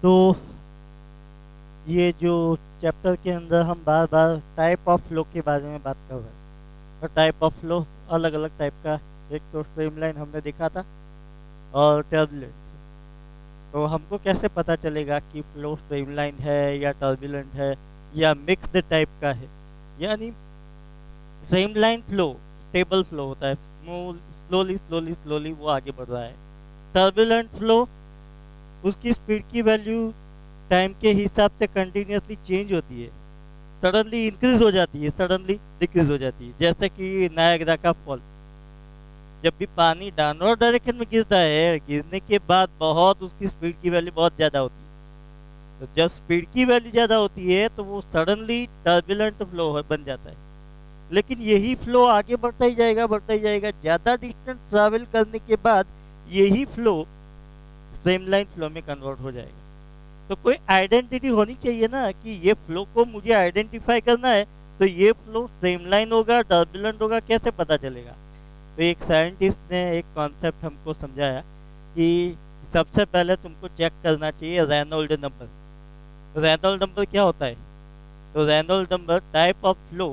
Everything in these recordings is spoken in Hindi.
तो ये जो चैप्टर के अंदर हम बार बार टाइप ऑफ फ्लो के बारे में बात कर रहे हैं। और टाइप ऑफ फ्लो अलग अलग टाइप का, एक तो स्ट्रीमलाइन हमने देखा था और टर्बुलेंट। तो हमको कैसे पता चलेगा कि फ्लो स्ट्रीमलाइन है या टर्बुलेंट है या मिक्स्ड टाइप का है। यानी स्ट्रीमलाइन फ्लो स्टेबल फ्लो होता है, स्लोली स्लोली स्लोली वो आगे बढ़ रहा है। टर्बुलेंट फ्लो, उसकी स्पीड की वैल्यू टाइम के हिसाब से कंटिन्यूसली चेंज होती है। सडनली इंक्रीज हो जाती है, सडनली डिक्रीज हो जाती है। जैसे कि नायग्रा का फॉल, जब भी पानी डाउनवर्ड डायरेक्शन में गिरता है, गिरने के बाद बहुत उसकी स्पीड की वैल्यू बहुत ज़्यादा होती है। तो जब स्पीड की वैल्यू ज़्यादा होती है तो वो सडनली टर्बुलेंट फ्लो बन जाता है। लेकिन यही फ्लो आगे बढ़ता ही जाएगा, बढ़ता ही जाएगा। ज़्यादा डिस्टेंस ट्रैवल करने के बाद यही फ्लो स्ट्रीमलाइन फ्लो में कन्वर्ट हो जाएगा। तो कोई आइडेंटिटी होनी चाहिए ना कि ये फ्लो को मुझे आइडेंटिफाई करना है, तो ये फ्लो स्ट्रीमलाइन होगा, टर्बुलेंट होगा, कैसे पता चलेगा। तो एक साइंटिस्ट ने एक कॉन्सेप्ट हमको समझाया कि सबसे पहले तुमको चेक करना चाहिए रेनॉल्ड नंबर। रेनॉल्ड नंबर क्या होता है? तो Reynold number type of flow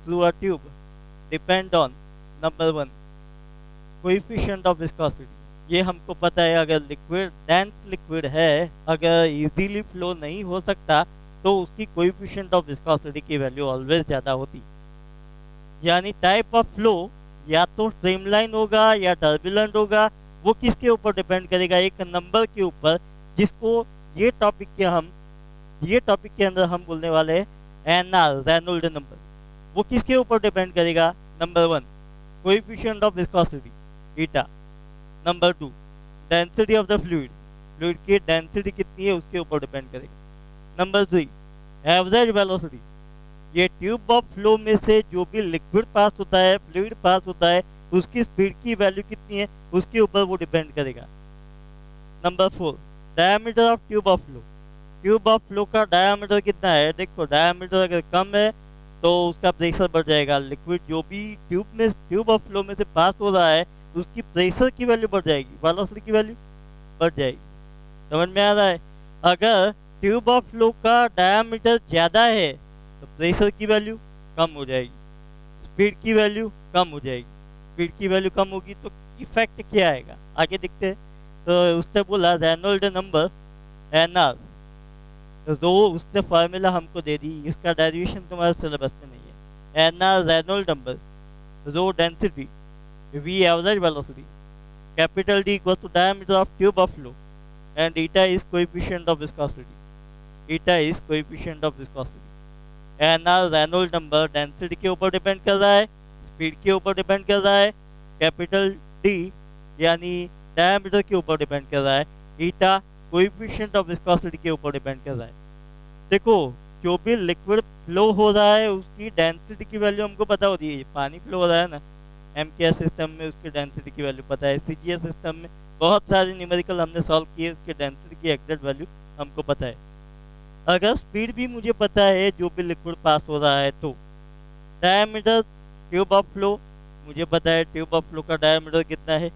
through a tube depend on number one coefficient of viscosity. ये हमको पता है, अगर लिक्विड डेंस लिक्विड है, अगर इजीली फ्लो नहीं हो सकता तो उसकी कोएफिशिएंट ऑफ विस्कोसिटी की वैल्यू ऑलवेज ज़्यादा होती। यानी टाइप ऑफ फ्लो या तो स्ट्रीमलाइन होगा या टर्बुलेंट होगा, वो किसके ऊपर डिपेंड करेगा? एक नंबर के ऊपर, जिसको ये टॉपिक के अंदर हम बोलने वाले हैं एनआर, रेनॉल्ड नंबर। वो किसके ऊपर डिपेंड करेगा? Number one coefficient of viscosity eta, number two density of the fluid, fluid की डेंसिटी कितनी है उसके ऊपर डिपेंड करेगा। नंबर थ्री एवरेज वेलोसिटी, ये ट्यूब ऑफ फ्लो में से जो भी लिक्विड पास होता है, फ्लूइड पास होता है, उसकी स्पीड की वैल्यू कितनी है उसके ऊपर वो डिपेंड करेगा। Number four diameter of tube of flow, tube of flow का डायमीटर कितना है। देखो डायमीटर अगर कम है तो उसका प्रेशर बढ़ जाएगा। लिक्विड जो भी ट्यूब ऑफ फ्लो में से पास हो रहा है, उसकी प्रेशर की वैल्यू बढ़ जाएगी, वेलोसिटी की वैल्यू बढ़ जाएगी। समझ में आ रहा है? अगर ट्यूब ऑफ फ्लो का डायमीटर ज़्यादा है तो प्रेशर की वैल्यू कम हो जाएगी, स्पीड की वैल्यू कम हो जाएगी। स्पीड की वैल्यू कम होगी तो इफेक्ट क्या आएगा आगे देखते हैं। तो उसने बोला रेनॉल्ड नंबर एन आर, तो उसने फार्मूला हमको दे दी, इसका डेरिवेशन तुम्हारे सिलेबस में नहीं है। N R Reynold number, rho density, V average velocity, capital D equal to diameter of tube of flow and eta is coefficient of viscosity. Eta is coefficient of viscosity. N R Reynold number density के ऊपर डिपेंड कर रहा है, स्पीड के ऊपर डिपेंड कर रहा है, कैपिटल डी यानी डायमीटर के ऊपर डिपेंड कर रहा है, ईटा कोएफिशिएंट ऑफ विस्कोसिटी के ऊपर डिपेंड कर रहा है। देखो जो भी लिक्विड फ्लो हो रहा है उसकी डेंसिटी की वैल्यू हमको पता होती है। पानी फ्लो हो रहा है ना एमकेएस सिस्टम में, उसकी डेंसिटी की वैल्यू पता है। सीजीएस सिस्टम में बहुत सारे न्यूमेरिकल हमने सॉल्व किए, उसकी डेंसिटी की एग्जैक्ट वैल्यू हमको पता है। अगर स्पीड भी मुझे पता है जो भी लिक्विड पास हो रहा है, तो डायमीटर ट्यूब ऑफ फ्लो मुझे पता है, ट्यूब ऑफ फ्लो का डायमीटर कितना है।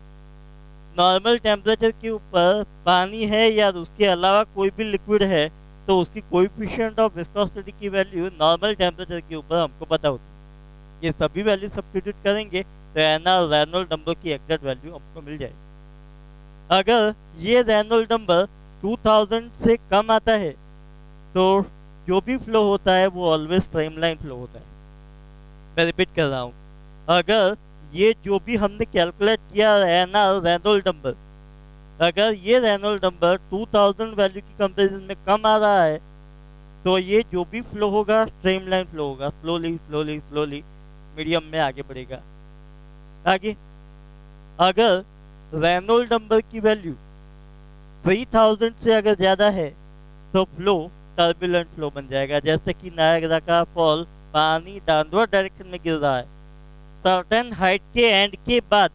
नॉर्मल टेम्परेचर के ऊपर पानी है या उसके अलावा कोई भी लिक्विड है तो उसकी कोएफिशिएंट ऑफ विस्कोसिटी की वैल्यू नॉर्मल टेम्परेचर के ऊपर हमको पता होती है। ये सभी वैल्यू सब्स्टिट्यूट करेंगे तो एनआर रेनॉल्ड नंबर की एग्जैक्ट वैल्यू हमको मिल जाएगी। अगर ये रेनॉल्ड नंबर 2000 से कम आता है तो जो भी फ्लो होता है वो ऑलवेज स्ट्रीमलाइन फ्लो होता है। मैं रिपीट कर रहा हूँ, अगर ये जो भी हमने कैलकुलेट किया है ना रेनॉल्ड नंबर, अगर ये रेनॉल्ड नंबर 2000 वैल्यू की कंपैरिजन में कम आ रहा है तो ये जो भी फ्लो होगा स्ट्रीमलाइन फ्लो होगा, स्लोली स्लोली स्लोली मीडियम में आगे बढ़ेगा। आगे अगर रेनॉल्ड नंबर की वैल्यू 3000 से अगर ज़्यादा है तो फ्लो टर्बुलेंट फ्लो बन जाएगा। जैसे कि नायग्रा का फॉल, पानी डाउनवर्ड डायरेक्शन में गिर रहा है, सर्टेन हाइट के एंड के बाद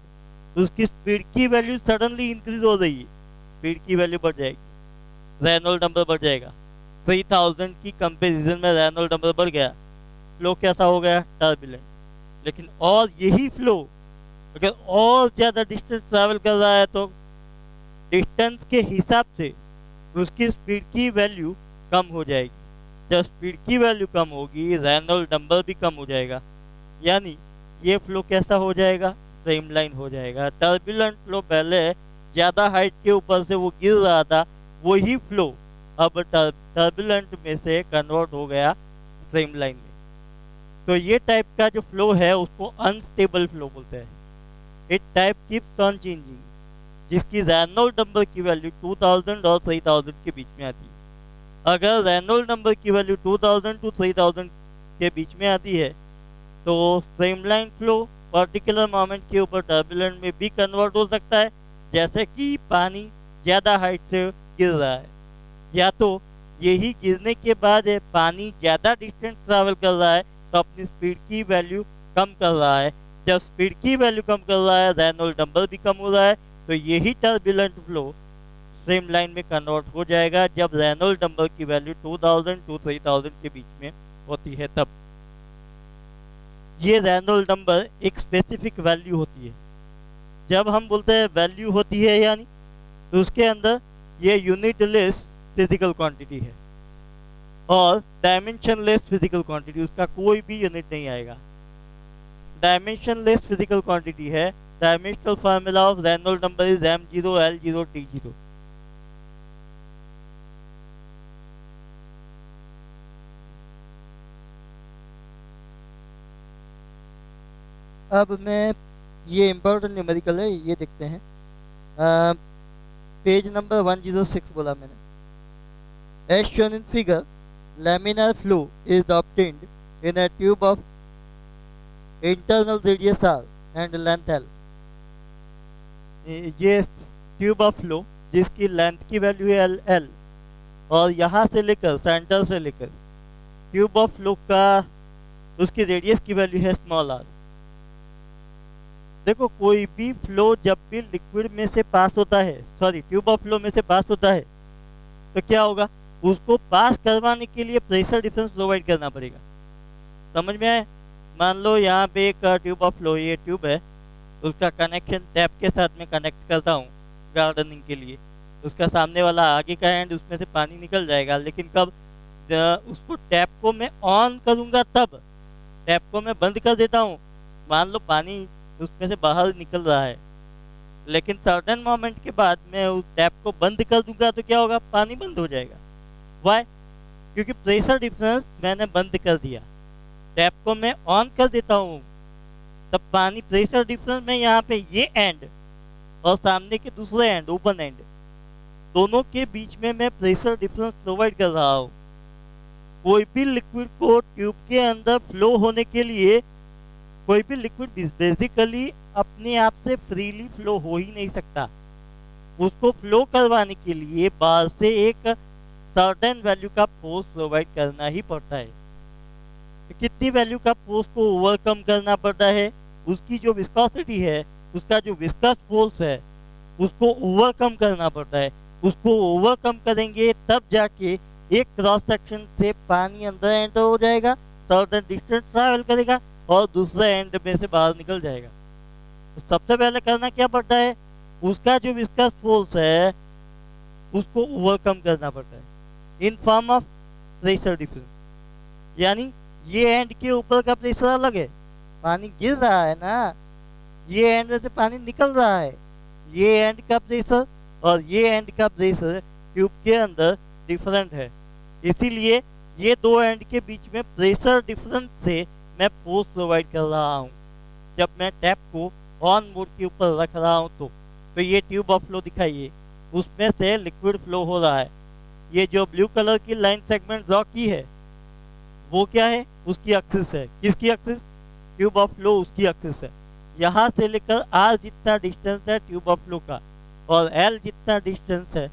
उसकी स्पीड की वैल्यू सडनली इंक्रीज हो रही है, स्पीड की वैल्यू बढ़ जाएगी, रेनॉल्ड नंबर बढ़ जाएगा। 3000 की कंपेरिजन में रेनॉल्ड नंबर बढ़ गया, फ्लो कैसा हो गया? टर्बुलेंट। लेकिन और यही फ्लो अगर और ज़्यादा डिस्टेंस ट्रैवल कर रहा है तो डिस्टेंस के हिसाब से उसकी स्पीड की वैल्यू कम हो जाएगी। जब स्पीड की वैल्यू कम होगी, रेनॉल्ड नंबर भी कम हो जाएगा, यानी ये फ्लो कैसा हो जाएगा, स्ट्रीमलाइन हो जाएगा। टर्बुलेंट फ्लो पहले ज़्यादा हाइट के ऊपर से वो गिर रहा था, वही फ्लो अब टर्बुलेंट में से कन्वर्ट हो गया स्ट्रीमलाइन में। तो ये टाइप का जो फ्लो है उसको अनस्टेबल फ्लो बोलते हैं। It type keeps on changing, जिसकी रेनॉल्ड नंबर की वैल्यू 2000 और 3000 के बीच में आती है। अगर रेनॉल्ड नंबर की वैल्यू 2000 टू 3000 के बीच में आती है तो स्ट्रीमलाइन फ्लो पर्टिकुलर मोमेंट के ऊपर टर्बुलेंट में भी कन्वर्ट हो सकता है, जैसे कि पानी ज़्यादा हाइट से गिर रहा है, या तो यही गिरने के बाद पानी ज़्यादा डिस्टेंस ट्रैवल कर रहा है तो अपनी स्पीड की वैल्यू कम कर रहा है। जब स्पीड की वैल्यू कम कर रहा है, रेनॉल्ड नंबर भी कम हो रहा है, तो यही टर्बुलेंट फ्लो स्ट्रीमलाइन में कन्वर्ट हो जाएगा जब रेनॉल्ड नंबर की वैल्यू 2000 टू 3000 के बीच में होती है। तब ये रेनॉल्ड नंबर एक स्पेसिफिक वैल्यू होती है। जब हम बोलते हैं वैल्यू होती है यानी, तो उसके अंदर ये यूनिटलेस फिजिकल क्वांटिटी है और डायमेंशनलेस फिजिकल क्वांटिटी, उसका कोई भी यूनिट नहीं आएगा। डायमेंशनलेस फिजिकल क्वांटिटी है। Dimensional formula of Reynold number is m0 l0 t0। अब मैं ये इम्पोर्टेंट न्यूमेरिकल है, ये देखते हैं। पेज नंबर 106 बोला मैंने। As shown in figure, laminar flow is obtained in a tube of internal radius r and length l। ये ट्यूब ऑफ फ्लो जिसकी लेंथ की वैल्यू है l और यहाँ से लेकर सेंटर से लेकर ट्यूब ऑफ फ्लो का उसकी रेडियस की वैल्यू है स्मॉल r। देखो कोई भी फ्लो जब भी लिक्विड में से पास होता है, सॉरी ट्यूब ऑफ फ्लो में से पास होता है, तो क्या होगा, उसको पास करवाने के लिए प्रेशर डिफरेंस प्रोवाइड करना पड़ेगा। समझ में आए? मान लो यहाँ पे एक ट्यूब ऑफ फ्लो, ये ट्यूब है, उसका कनेक्शन टैप के साथ में कनेक्ट करता हूँ गार्डनिंग के लिए। उसका सामने वाला आगे का एंड, उसमें से पानी निकल जाएगा, लेकिन कब उसको टैप को मैं ऑन करूँगा तब। टैप को मैं बंद कर देता हूँ, मान लो पानी उसमें से बाहर निकल रहा है, लेकिन सर्टेन मोमेंट के बाद मैं उस टैप को बंद कर दूंगा तो क्या होगा, पानी बंद हो जाएगा। वाई? क्योंकि प्रेशर डिफरेंस मैंने बंद कर दिया। टैप को मैं ऑन कर देता हूँ तब पानी, प्रेशर डिफरेंस में यहाँ पे ये एंड और सामने के दूसरे एंड, ओपन एंड, दोनों के बीच में मैं प्रेशर डिफरेंस प्रोवाइड कर रहा हूँ। कोई भी लिक्विड को ट्यूब के अंदर फ्लो होने के लिए, कोई भी लिक्विड बेसिकली अपने आप से फ्रीली फ्लो हो ही नहीं सकता। उसको फ्लो करवाने के लिए बाहर से एक सर्टेन वैल्यू का फोर्स प्रोवाइड करना ही पड़ता है। तो कितनी वैल्यू का फोर्स को ओवरकम करना पड़ता है, उसकी जो विस्कोसिटी है, उसका जो विस्कस फोर्स है, उसको ओवरकम करना पड़ता है। उसको ओवरकम करेंगे तब जाके एक क्रॉस सेक्शन से पानी अंदर एंटर हो जाएगा, सर्टेन डिस्टेंस ट्रैवल करेगा और दूसरे एंड में से बाहर निकल जाएगा। तो सबसे पहले करना क्या पड़ता है, उसका जो विस्कस फोर्स है उसको ओवरकम करना पड़ता है in form of pressure difference. यानी ये एंड के ऊपर का प्रेशर अलग है, पानी गिर रहा है ना, ये एंड में से पानी निकल रहा है, ये एंड का प्रेशर और ये एंड का प्रेशर ट्यूब के अंदर डिफरेंट है। इसीलिए ये दो एंड के बीच में प्रेशर डिफरेंस से मैं फोर्स प्रोवाइड कर रहा हूँ जब मैं टैप को ऑन मोड के ऊपर रख रहा हूँ। तो ये ट्यूब ऑफ फ्लो दिखाइए, उसमें से लिक्विड फ्लो हो रहा है। ये जो ब्लू कलर की लाइन सेगमेंट ड्रॉ की है वो क्या है, उसकी एक्सिस है। किसकी एक्सिस? ट्यूब ऑफ फ्लो, उसकी एक्सिस है। यहाँ से लेकर आर जितना डिस्टेंस है ट्यूब ऑफ फ्लो का और एल जितना डिस्टेंस है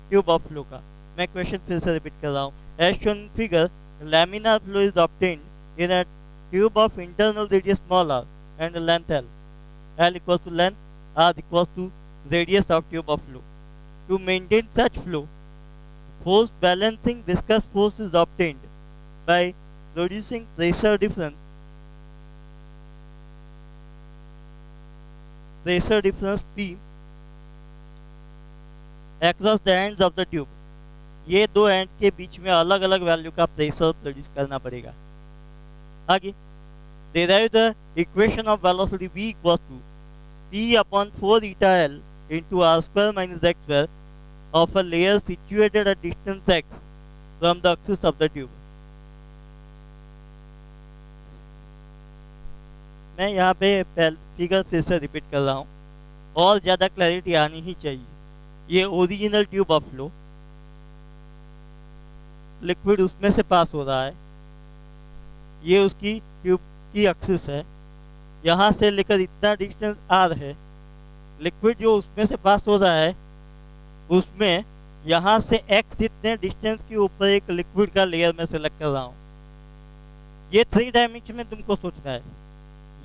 ट्यूब ऑफ फ्लो का। मैं क्वेश्चन फिर से रिपीट कर रहा हूँ। As shown in figure, laminar flow is obtained in a tube of internal radius small r and length l. L equals to length, r equals to radius of tube of flow. To maintain such flow, force balancing viscous force is obtained by reducing pressure difference P across the ends of the tube ये दो एंड के बीच में अलग अलग वैल्यू का प्रेशर प्रोड्यूस करना पड़ेगा। आगे derive the equation of velocity v equals to p upon 4 eta l into r square minus x square of a layer situated at distance x from the axis of the tube। मैं यहाँ पे फिगर फिर से रिपीट कर रहा हूँ और ज़्यादा क्लैरिटी आनी ही चाहिए। ये original tube of flow, liquid उसमें से पास हो रहा है, ये उसकी ट्यूब की एक्सिस है, यहाँ से लेकर इतना डिस्टेंस आर है, लिक्विड जो उसमें से पास हो रहा है उसमें यहाँ से एक्स इतने डिस्टेंस के ऊपर एक लिक्विड का लेयर में सेलेक्ट कर रहा हूँ। ये 3 डायमेंशन में तुमको सोचना है,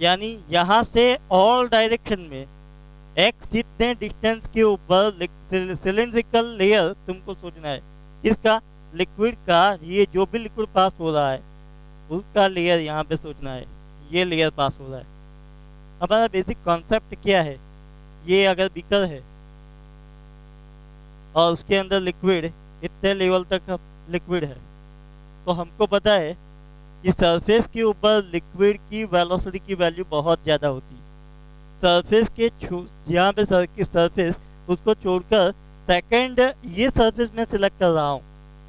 यानी यहाँ से ऑल डायरेक्शन में एक्स इतने डिस्टेंस के ऊपर सिलेंड्रिकल लेयर तुमको सोचना है। इसका लिक्विड का ये जो भी लिक्विड पास हो रहा है उसका लेयर यहाँ पे सोचना है, ये लेयर पास हो रहा है। हमारा बेसिक कॉन्सेप्ट क्या है, ये अगर बीकर है और उसके अंदर लिक्विड इतने लेवल तक लिक्विड है तो हमको पता है कि सरफेस के ऊपर लिक्विड की वेलोसिटी की वैल्यू बहुत ज़्यादा होती है। सरफेस के यहाँ पे सरफेस उसको छोड़कर सेकंड ये सरफेस में सिलेक्ट कर रहा हूँ,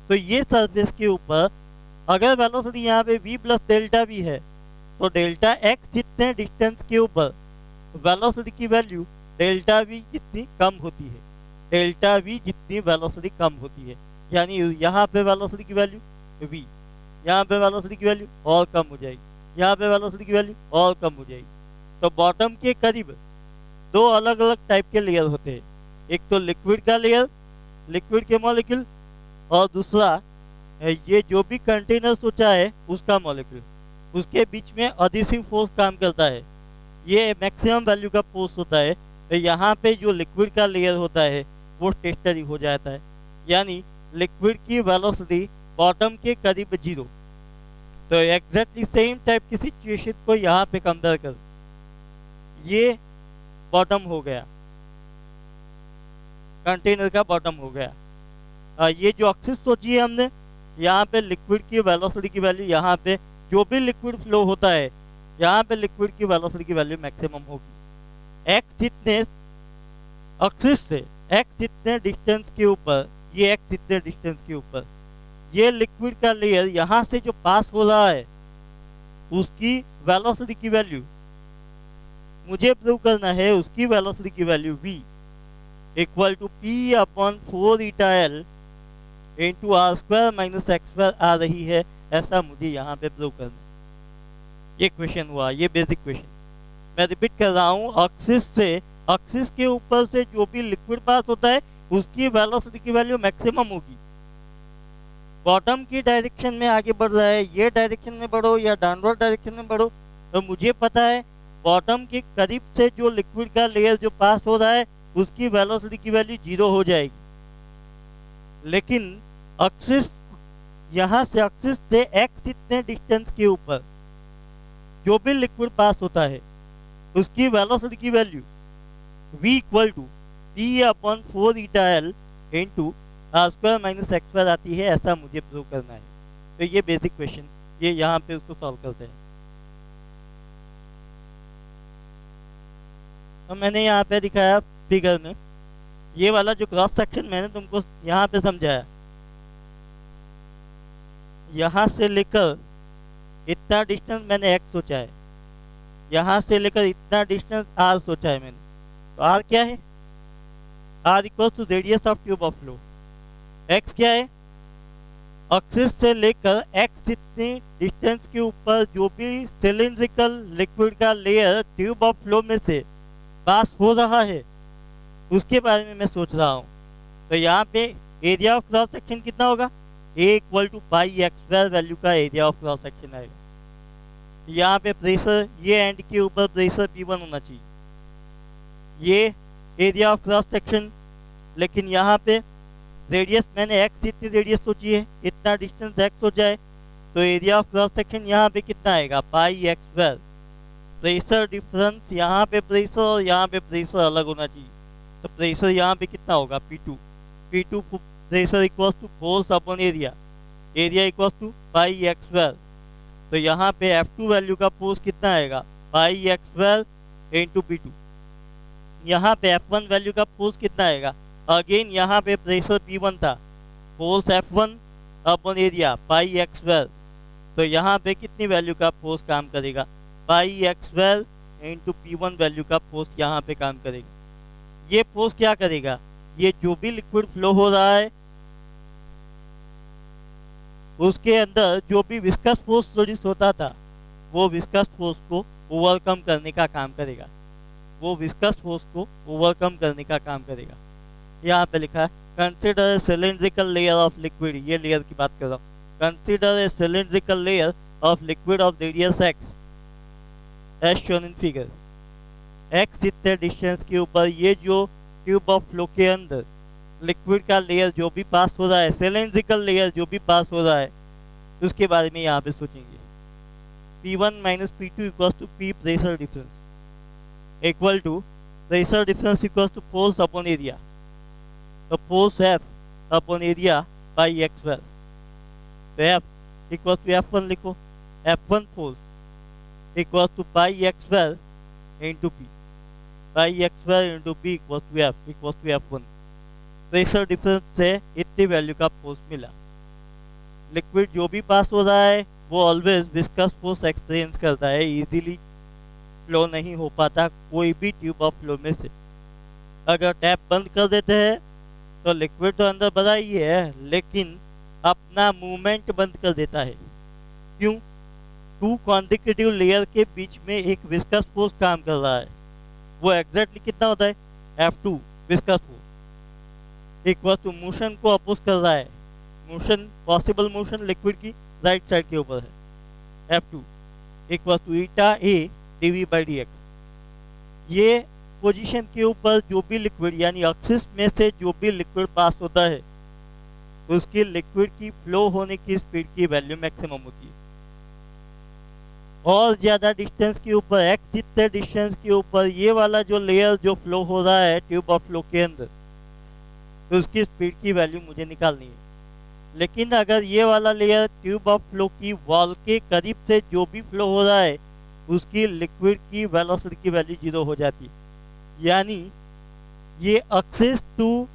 तो ये सरफेस के ऊपर अगर वेलोसिटी यहाँ पे v प्लस डेल्टा v है तो डेल्टा x जितने डिस्टेंस के ऊपर वेलोसिटी की वैल्यू डेल्टा v जितनी कम होती है, डेल्टा v जितनी वेलोसिटी कम होती है, यानी यहाँ पे वेलोसिटी की वैल्यू v, यहाँ पे वेलोसिटी की वैल्यू और कम हो जाएगी, यहाँ पे वेलोसिटी की वैल्यू और कम हो जाएगी। तो बॉटम के करीब दो अलग अलग टाइप के लेयर होते हैं, एक तो लिक्विड का लेयर, लिक्विड के मॉलिक्यूल, और दूसरा ये जो भी कंटेनर सोचा है उसका मॉलिक्यूल। उसके बीच में एडिसिव फोर्स काम करता है, ये मैक्सिमम वैल्यू का फोर्स होता है। तो यहाँ पे जो लिक्विड का लेयर होता है वो स्टेशनरी हो जाता है, यानी लिक्विड की वेलोसिटी बॉटम के करीब 0। तो एग्जैक्टली सेम टाइप की सिचुएशन को यहाँ पे कंपेयर कर, ये बॉटम हो गया, कंटेनर का बॉटम हो गया। ये जो एक्सिस सोची है हमने, यहाँ पे लिक्विड की वेलोसिटी की वैल्यू, यहाँ पे जो भी लिक्विड फ्लो होता है यहाँ पे लिक्विड की वेलोसिटी की वैल्यू मैक्सिमम होगी। एक्स जितने एक्सिस से एक्स जितने डिस्टेंस के ऊपर, ये एक्स जितने डिस्टेंस के ऊपर ये लिक्विड का लेयर यहाँ से जो पास हो रहा है उसकी वेलोसिटी की वैल्यू मुझे प्रूव करना है। उसकी वेलोसिटी की value v equal to p upon 4 eta l into are square minus x square आ रही है, ऐसा मुझे यहाँ पे प्रूव करना है। ये क्वेश्चन हुआ, ये बेसिक क्वेश्चन। मैं रिपीट कर रहा हूँ, एक्सिस के ऊपर से जो भी लिक्विड पास होता है उसकी वेलोसिटी की वैल्यू मैक्सिमम होगी। बॉटम की डायरेक्शन में आगे बढ़ रहा है, ये डायरेक्शन में बढ़ो या डाउनवर्ड डायरेक्शन में बढ़ो, तो मुझे पता है बॉटम के करीब से जो लिक्विड का लेयर जो पास हो रहा है उसकी वेलोसिटी की वैल्यू 0 हो जाएगी। लेकिन एक्सिस यहाँ से एक्सिस से एक्स इतने डिस्टेंस के ऊपर जो भी लिक्विड पास होता है उसकी वेलोसिटी की value v equal to p upon 4 eta l into are square minus x square आती है, ऐसा मुझे प्रूव करना है। तो ये बेसिक क्वेश्चन, ये यहाँ पे उसको सॉल्व करते हैं। तो मैंने यहाँ पे दिखाया फिगर में, ये वाला जो क्रॉस सेक्शन मैंने तुमको यहाँ पे समझाया, यहाँ से लेकर इतना डिस्टेंस मैंने x सोचा है, यहाँ से लेकर इतना डिस्टेंस r सोचा है मैंने। तो r क्या है? r equal to radius of tube of flow. x क्या है? एक्सिस से लेकर x जितनी डिस्टेंस के ऊपर जो भी सिलिंड्रिकल लिक्विड का लेयर ट्यूब ऑफ फ्लो में से पास हो रहा है उसके बारे में मैं सोच रहा हूँ। तो यहाँ पे एरिया ऑफ क्रॉस सेक्शन कितना होगा? a equal to pi x square value का एरिया ऑफ क्रॉस सेक्शन आएगा। यहाँ पे प्रेशर, ये एंड के ऊपर प्रेशर P1 होना चाहिए, ये एरिया ऑफ क्रॉस सेक्शन। लेकिन यहाँ पे रेडियस मैंने x जितनी रेडियस सोची है, इतना डिस्टेंस x हो जाए, तो एरिया ऑफ क्रॉस सेक्शन यहाँ पे कितना आएगा? पाई एक्स स्क्वायर। प्रेशर डिफरेंस, यहाँ पे प्रेशर और यहाँ पे प्रेशर अलग होना चाहिए, तो प्रेशर यहाँ पे कितना होगा? P2 pressure equals to force upon area, area equals to pi x square. तो यहाँ पे F2 वैल्यू का फोर्स कितना आएगा, पाई एक्स स्क्वायर इंटू P2। यहाँ पे F1 वैल्यू का फोर्स कितना आएगा, अगेन यहाँ पे प्रेशर P1 था, force F1 upon area pi x square. तो यहाँ पे कितनी वैल्यू का फोर्स काम करेगा, pi x square into P1 value का फोर्स यहाँ पे काम करेगा। ये फोर्स क्या करेगा, ये जो भी लिक्विड फ्लो हो रहा है उसके अंदर जो भी विस्कस फोर्स प्रोड्यूस होता था वो विस्कस फोर्स को ओवरकम करने का काम करेगा, वो विस्कस फोर्स को ओवरकम करने का काम करेगा। यहाँ पे लिखा है consider a cylindrical layer of liquid, ये लेयर की बात कर रहा हूँ। Consider a cylindrical layer of liquid of radius X as shown in figure. X इतने डिस्टेंस के ऊपर ये जो ट्यूब ऑफ फ्लो के अंदर लिक्विड का लेयर जो भी पास हो रहा है, सिलिंड्रिकल लेयर जो भी पास हो रहा है, उसके बारे में यहाँ पे सोचेंगे। P1 minus P2 equals to P pressure difference equal to pressure difference equals to force upon area. तो force F upon area by x square. तो F इक्वल्स टू F1 लिखो, F1 force equals to pi x square into P, pi x square into P equals to F equals to F1। Pressure difference से इतनी वैल्यू का फोर्स मिला। लिक्विड जो भी पास हो रहा है वो ऑलवेज विस्कस फोर्स एक्सपीरियंस करता है, इजीली फ्लो नहीं हो पाता कोई भी ट्यूब ऑफ फ्लो में से। अगर टैप बंद कर देते हैं तो लिक्विड तो अंदर भरा ही है लेकिन अपना मूवमेंट बंद कर देता है। क्यों, टू कॉन्जिक्यूटिव लेयर के बीच में एक विस्कस फोर्स काम कर रहा है। वो एग्जैक्टली कितना होता है, F2 viscous force equal to motion को अपोज कर रहा है। मोशन, पॉसिबल मोशन लिक्विड की राइट साइड के ऊपर है, F2 equal to eta A dV by dx। ये पोजीशन के ऊपर जो भी लिक्विड यानी एक्सिस में से जो भी लिक्विड पास होता है उसकी लिक्विड की फ्लो होने की स्पीड की वैल्यू मैक्सिमम होती है। और ज़्यादा डिस्टेंस के ऊपर, एक्स जितने डिस्टेंस के ऊपर ये वाला जो लेयर जो फ्लो हो रहा है ट्यूब ऑफ फ्लो के अंदर, तो उसकी स्पीड की वैल्यू मुझे निकालनी है। लेकिन अगर ये वाला लेयर ट्यूब ऑफ फ्लो की वॉल के करीब से जो भी फ्लो हो रहा है उसकी लिक्विड की वेलोसिटी की वैल्यू 0 हो जाती है। यानी ये एक्सिस टू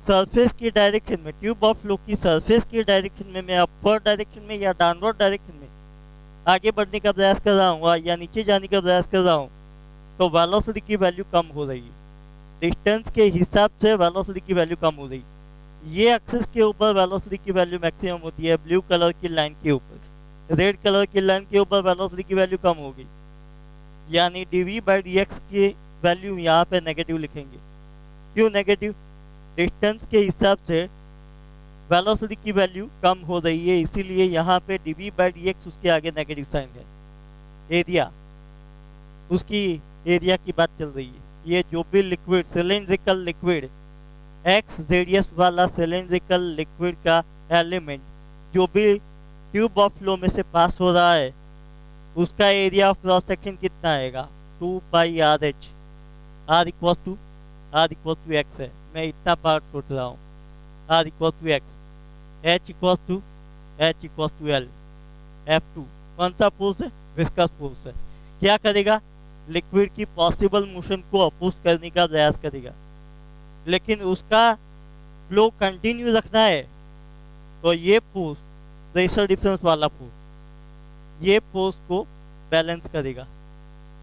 सरफेस की डायरेक्शन में, ट्यूब ऑफ फ्लो की सरफेस की डायरेक्शन में, मैं अपवर्ड डायरेक्शन में या डाउनवर्ड डायरेक्शन में आगे बढ़ने का प्रयास कर रहा हूँ या नीचे जाने का प्रयास कर रहा हूँ, तो वेलोसिटी की वैल्यू कम हो रही है। डिस्टेंस के हिसाब से वेलोसिटी की वैल्यू कम हो रही है। ये एक्सिस के ऊपर वेलोसिटी की वैल्यू मैक्सिमम होती है, ब्लू कलर की लाइन के ऊपर। रेड कलर की लाइन के ऊपर वेलोसिटी की वैल्यू कम होगी, यानी dV बाई dx की वैल्यू यहाँ पे नेगेटिव लिखेंगे। क्यों नेगेटिव, डिस्टेंस के हिसाब से वेलोसिटी की वैल्यू कम हो रही है, इसीलिए यहाँ पे dV बाई dx उसके आगे नेगेटिव साइन है। एरिया, उसकी एरिया की बात चल रही है। ये जो भी liquid, cylindrical liquid, x radius वाला सिलिंड्रिकल लिक्विड का एलिमेंट जो भी ट्यूब ऑफ फ्लो में से पास हो रहा है उसका एरिया ऑफ क्रॉस सेक्शन कितना आएगा, 2 pi r h. R equal to x है, मैं इतना पार्ट सोच रहा हूँ। R equal to x, h equal to l. F2 कौन सा फोर्स है, विस्कस फोर्स है। क्या करेगा, लिक्विड की पॉसिबल मोशन को अपोज करने का प्रयास करेगा, लेकिन उसका फ्लो कंटिन्यू रखना है तो ये फोर्स, प्रेशर डिफरेंस वाला फोर्स, ये फोर्स को बैलेंस करेगा।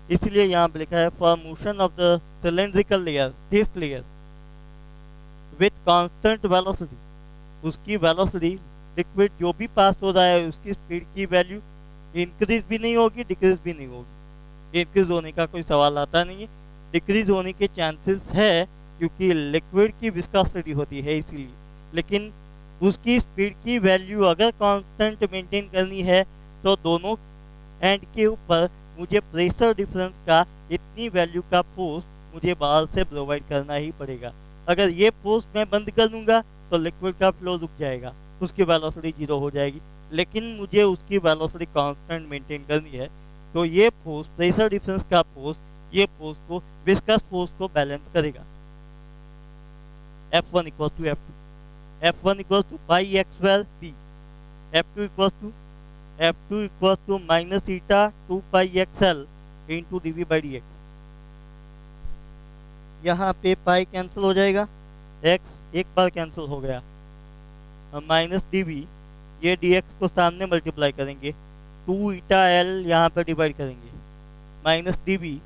इसलिए यहाँ पे लिखा है for motion of the cylindrical layer, this layer with constant velocity, उसकी वेलोसिटी लिक्विड जो भी पास हो रहा है उसकी स्पीड की वैल्यू इंक्रीज भी नहीं होगी, डिक्रीज भी नहीं होगी। इंक्रीज होने का कोई सवाल आता नहीं है, डिक्रीज होने के चांसेस है क्योंकि लिक्विड की विस्कोसिटी होती है इसीलिए। लेकिन उसकी स्पीड की वैल्यू अगर कांस्टेंट मेंटेन करनी है तो दोनों एंड के ऊपर मुझे प्रेशर डिफरेंस का इतनी वैल्यू का फोर्स मुझे बाहर से प्रोवाइड करना ही पड़ेगा। अगर ये फोर्स मैं बंद कर दूंगा तो लिक्विड का फ्लो रुक जाएगा, उसकी वेलोसिटी 0 हो जाएगी। लेकिन मुझे उसकी वेलोसिटी कांस्टेंट मेंटेन करनी है तो ये फोर्स, प्रेशर डिफरेंस का फोर्स, ये फोर्स को, विस्कस फोर्स को बैलेंस करेगा। F1 equal to F2। F1 equals to pi x square b, F2 equals to minus eta 2 pi xl into dv by dx। यहाँ पे पाई कैंसिल हो जाएगा, x एक बार कैंसिल हो गया, माइनस dv, ये dx को सामने मल्टीप्लाई करेंगे, 2 ईटा l यहाँ पे डिवाइड करेंगे, minus dv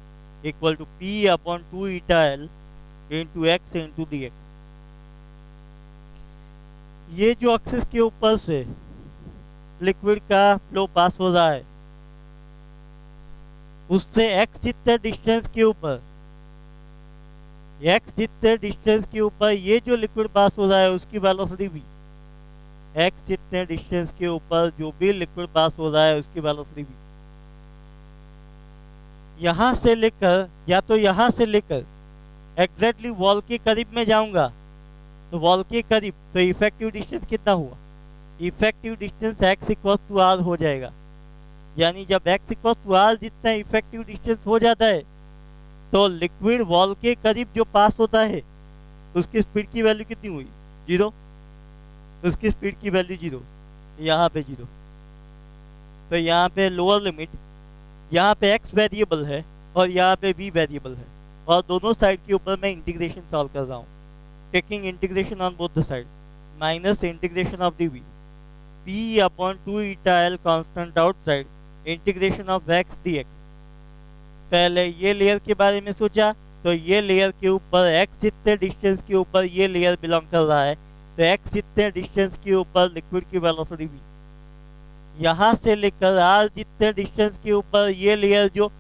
equal to p upon 2 eta l into X into D X. ये जो एक्सिस के ऊपर से लिक्विड का फ्लो पास हो रहा है उससे x जितने डिस्टेंस के ऊपर, x जितने डिस्टेंस के ऊपर ये जो लिक्विड पास हो रहा है उसकी वेलोसिटी भी, x जितने डिस्टेंस के ऊपर जो भी लिक्विड पास हो रहा है उसकी वेलोसिटी भी, यहां से लेकर या तो यहां से लेकर एग्जैक्टली वॉल के करीब में जाऊंगा तो वॉल के करीब, तो इफेक्टिव डिस्टेंस कितना हुआ, effective distance x equals to r हो जाएगा। यानी जब x इक्वल्स टू r जितना इफेक्टिव डिस्टेंस हो जाता है तो लिक्विड वॉल के करीब जो पास होता है उसकी स्पीड की वैल्यू कितनी हुई, 0, उसकी स्पीड की वैल्यू 0, यहाँ पे 0। तो यहाँ पे लोअर लिमिट, यहाँ पे x वेरिएबल है और यहाँ पे v वेरिएबल है और दोनों साइड के ऊपर मैं इंटीग्रेशन सॉल्व कर रहा हूँ, taking integration on both the side, minus integration of dv p upon 2 eta l constant outside integration of x dx। पहले ये लेयर के बारे में सोचा तो ये लेयर के ऊपर x जितने डिस्टेंस के ऊपर ये लेयर बिलोंग कर रहा है तो x जितने डिस्टेंस के ऊपर लिक्विड की वेलोसिटी भी, यहाँ से लेकर r जितने डिस्टेंस के ऊपर ये लेयर जो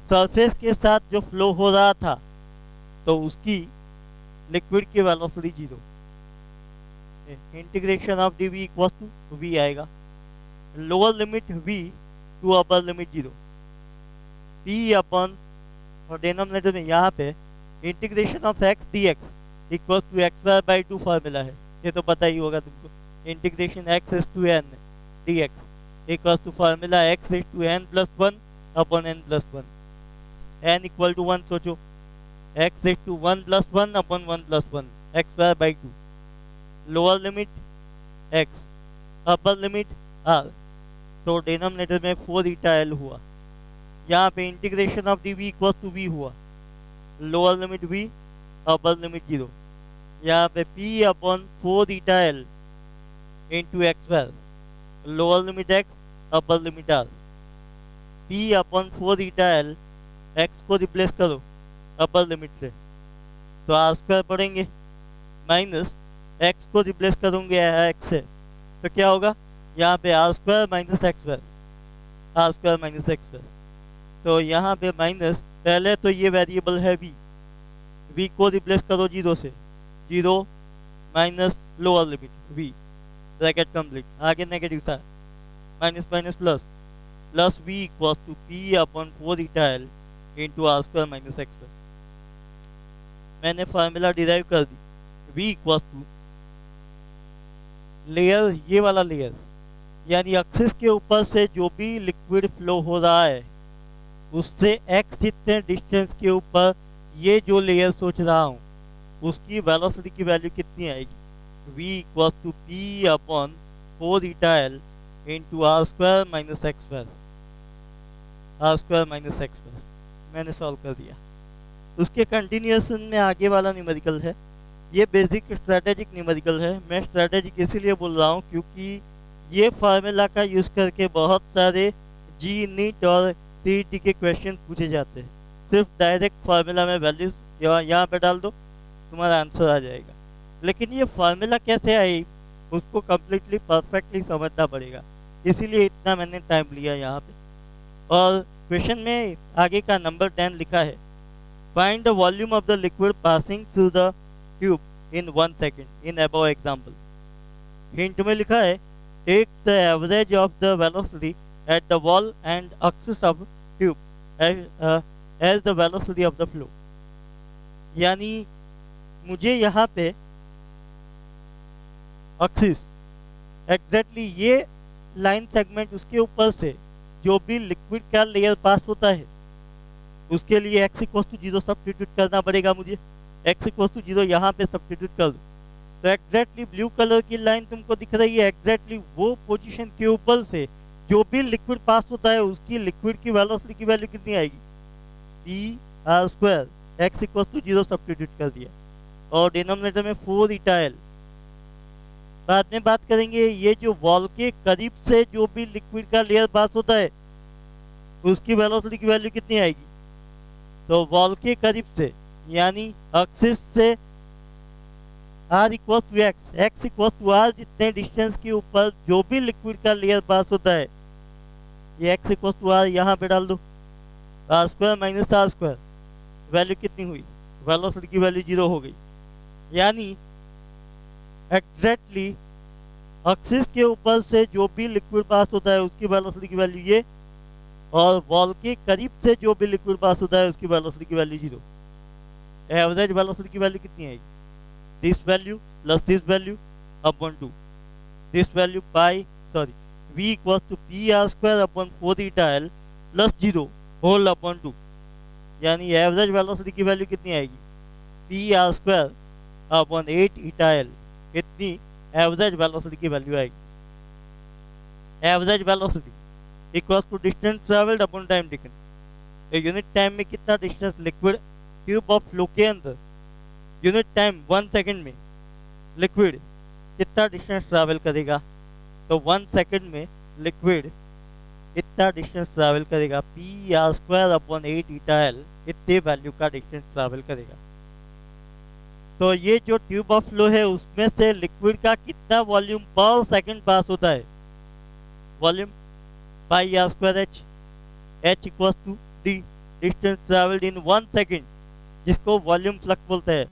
सरफेस के साथ जो फ्लो हो रहा था तो उसकी लिक्विड की velocity 0, integration of dv equal to v आएगा, lower limit v to upper limit 0, p upon और डिनोमिनेटर में यहाँ पे integration of x dx equal to X Y by 2 formula है, ये तो पता ही होगा तुमको, integration x is to n dx equal to formula x is to n plus 1 upon n plus 1, n equal to 1 सोचो, x is to 1 plus 1 upon 1 plus 1 X Y by 2, lower limit x upper limit r, तो डिनोमिनेटर में 4 ईटा l हुआ, यहाँ पे integration of dv equal to v हुआ, lower limit v upper limit 0, यहाँ पे p upon 4 eta l into X Y, lower limit x upper limit r, p upon 4 eta l, x को रिप्लेस करो अपर लिमिट से तो आर स्क्वायर पढ़ेंगे, माइनस x को रिप्लेस करूंगे x से तो क्या होगा, यहाँ पे R square minus x square, R square minus x square, तो यहाँ पे माइनस, पहले तो ये वेरिएबल है v को रिप्लेस करो 0 से, 0 minus lower limit v bracket complete, आगे नेगेटिव था, minus minus plus, plus v equals to p upon 4 eta l into are square minus x square. मैंने फार्मूला डिराइव कर दी, v इक्वल्स टू लेयर, ये वाला लेयर यानी एक्सिस के ऊपर से जो भी लिक्विड फ्लो हो रहा है उससे x जितने डिस्टेंस के ऊपर ये जो लेयर सोच रहा हूँ उसकी वेलोसिटी की वैल्यू कितनी आएगी, v equals to p upon 4 eta l into are square minus x square, R square minus x square मैंने सॉल्व कर दिया। उसके कंटिन्यूएशन में आगे वाला न्यूमेरिकल है, ये बेसिक स्ट्रेटेजिक न्यूमेरिकल है, मैं स्ट्रेटेजिक इसीलिए बोल रहा हूँ क्योंकि ये फार्मूला का यूज़ करके बहुत सारे जी नीट और सीईटी के क्वेश्चन पूछे जाते हैं, सिर्फ डायरेक्ट फार्मूला में वैल्यूज यहाँ पे डाल दो तुम्हारा आंसर आ जाएगा, लेकिन ये फार्मूला कैसे आई उसको कम्प्लीटली परफेक्टली समझना पड़ेगा, इसीलिए इतना मैंने टाइम लिया यहाँ पे। और क्वेश्चन में आगे का नंबर 10 लिखा है, find the volume of the liquid passing through the tube in 1 second in above example. Hint में लिखा है, take the average of the velocity at the wall and axis of tube as the velocity of the flow. यानी मुझे यहाँ पे एक्सिस एग्जैक्टली ये लाइन सेगमेंट उसके ऊपर से जो भी लिक्विड का लेयर पास होता है उसके लिए x इक्वल टू 0 सब्स्टिट्यूट करना पड़ेगा मुझे, x इक्वल टू 0 यहाँ पे सब्स्टिट्यूट कर दो तो एग्जैक्टली ब्लू कलर की लाइन तुमको दिख रही है, एग्जैक्टली वो पोजीशन के ऊपर से जो भी लिक्विड पास होता है उसकी लिक्विड की वेलोसिटी की वैल्यू कितनी आएगी, P R square X equal to 0 substitute कर दिया और डिनोमिनेटर में 4 ईटा एल। बाद में बात करेंगे ये जो वॉल के करीब से जो भी लिक्विड का लेयर पास होता है उसकी वेलोसिटी की वैल्यू कितनी आएगी, तो वॉल के करीब से यानी एक्सिस से R equal to X, X equal to R जितने डिस्टेंस के ऊपर जो भी लिक्विड का लेयर पास होता है, ये एक्स इक्वल टू आर यहाँ पे डाल दो, R square minus R square, value कितनी हुई, वेलोसिटी की वैल्यू 0 हो गई। यानी एग्जैक्टली एक्सिस के ऊपर से जो भी लिक्विड पास होता है उसकी वेलोसिटी की वैल्यू ये, और वॉल के करीब से जो भी लिक्विड पास होता है उसकी वेलोसिटी की वैल्यू 0। एवरेज वेलोसिटी की वैल्यू कितनी आएगी, this value plus this value upon 2, this value v equals to P R square upon 4 eta L plus 0 whole upon 2। यानी एवरेज वेलोसिटी की वैल्यू कितनी आएगी, P R square upon 8 eta L, इतनी एवरेज वेलोसिटी की वैल्यू आएगी। Average velocity equals to distance travelled upon time taken. तो यूनिट टाइम में कितना distance liquid tube of flow के अंदर, यूनिट टाइम 1 सेकंड में लिक्विड कितना डिस्टेंस ट्रैवल करेगा, तो 1 सेकंड में लिक्विड इतना डिस्टेंस ट्रैवल करेगा, P R square upon 8 eta L, इतने वैल्यू का डिस्टेंस ट्रैवल करेगा। तो ये जो ट्यूब ऑफ फ्लो है उसमें से लिक्विड का कितना वॉल्यूम पर सेकंड पास होता है, volume pi R square H equals to D, distance travelled in 1 second, जिसको वॉल्यूम फ्लक्स बोलते हैं।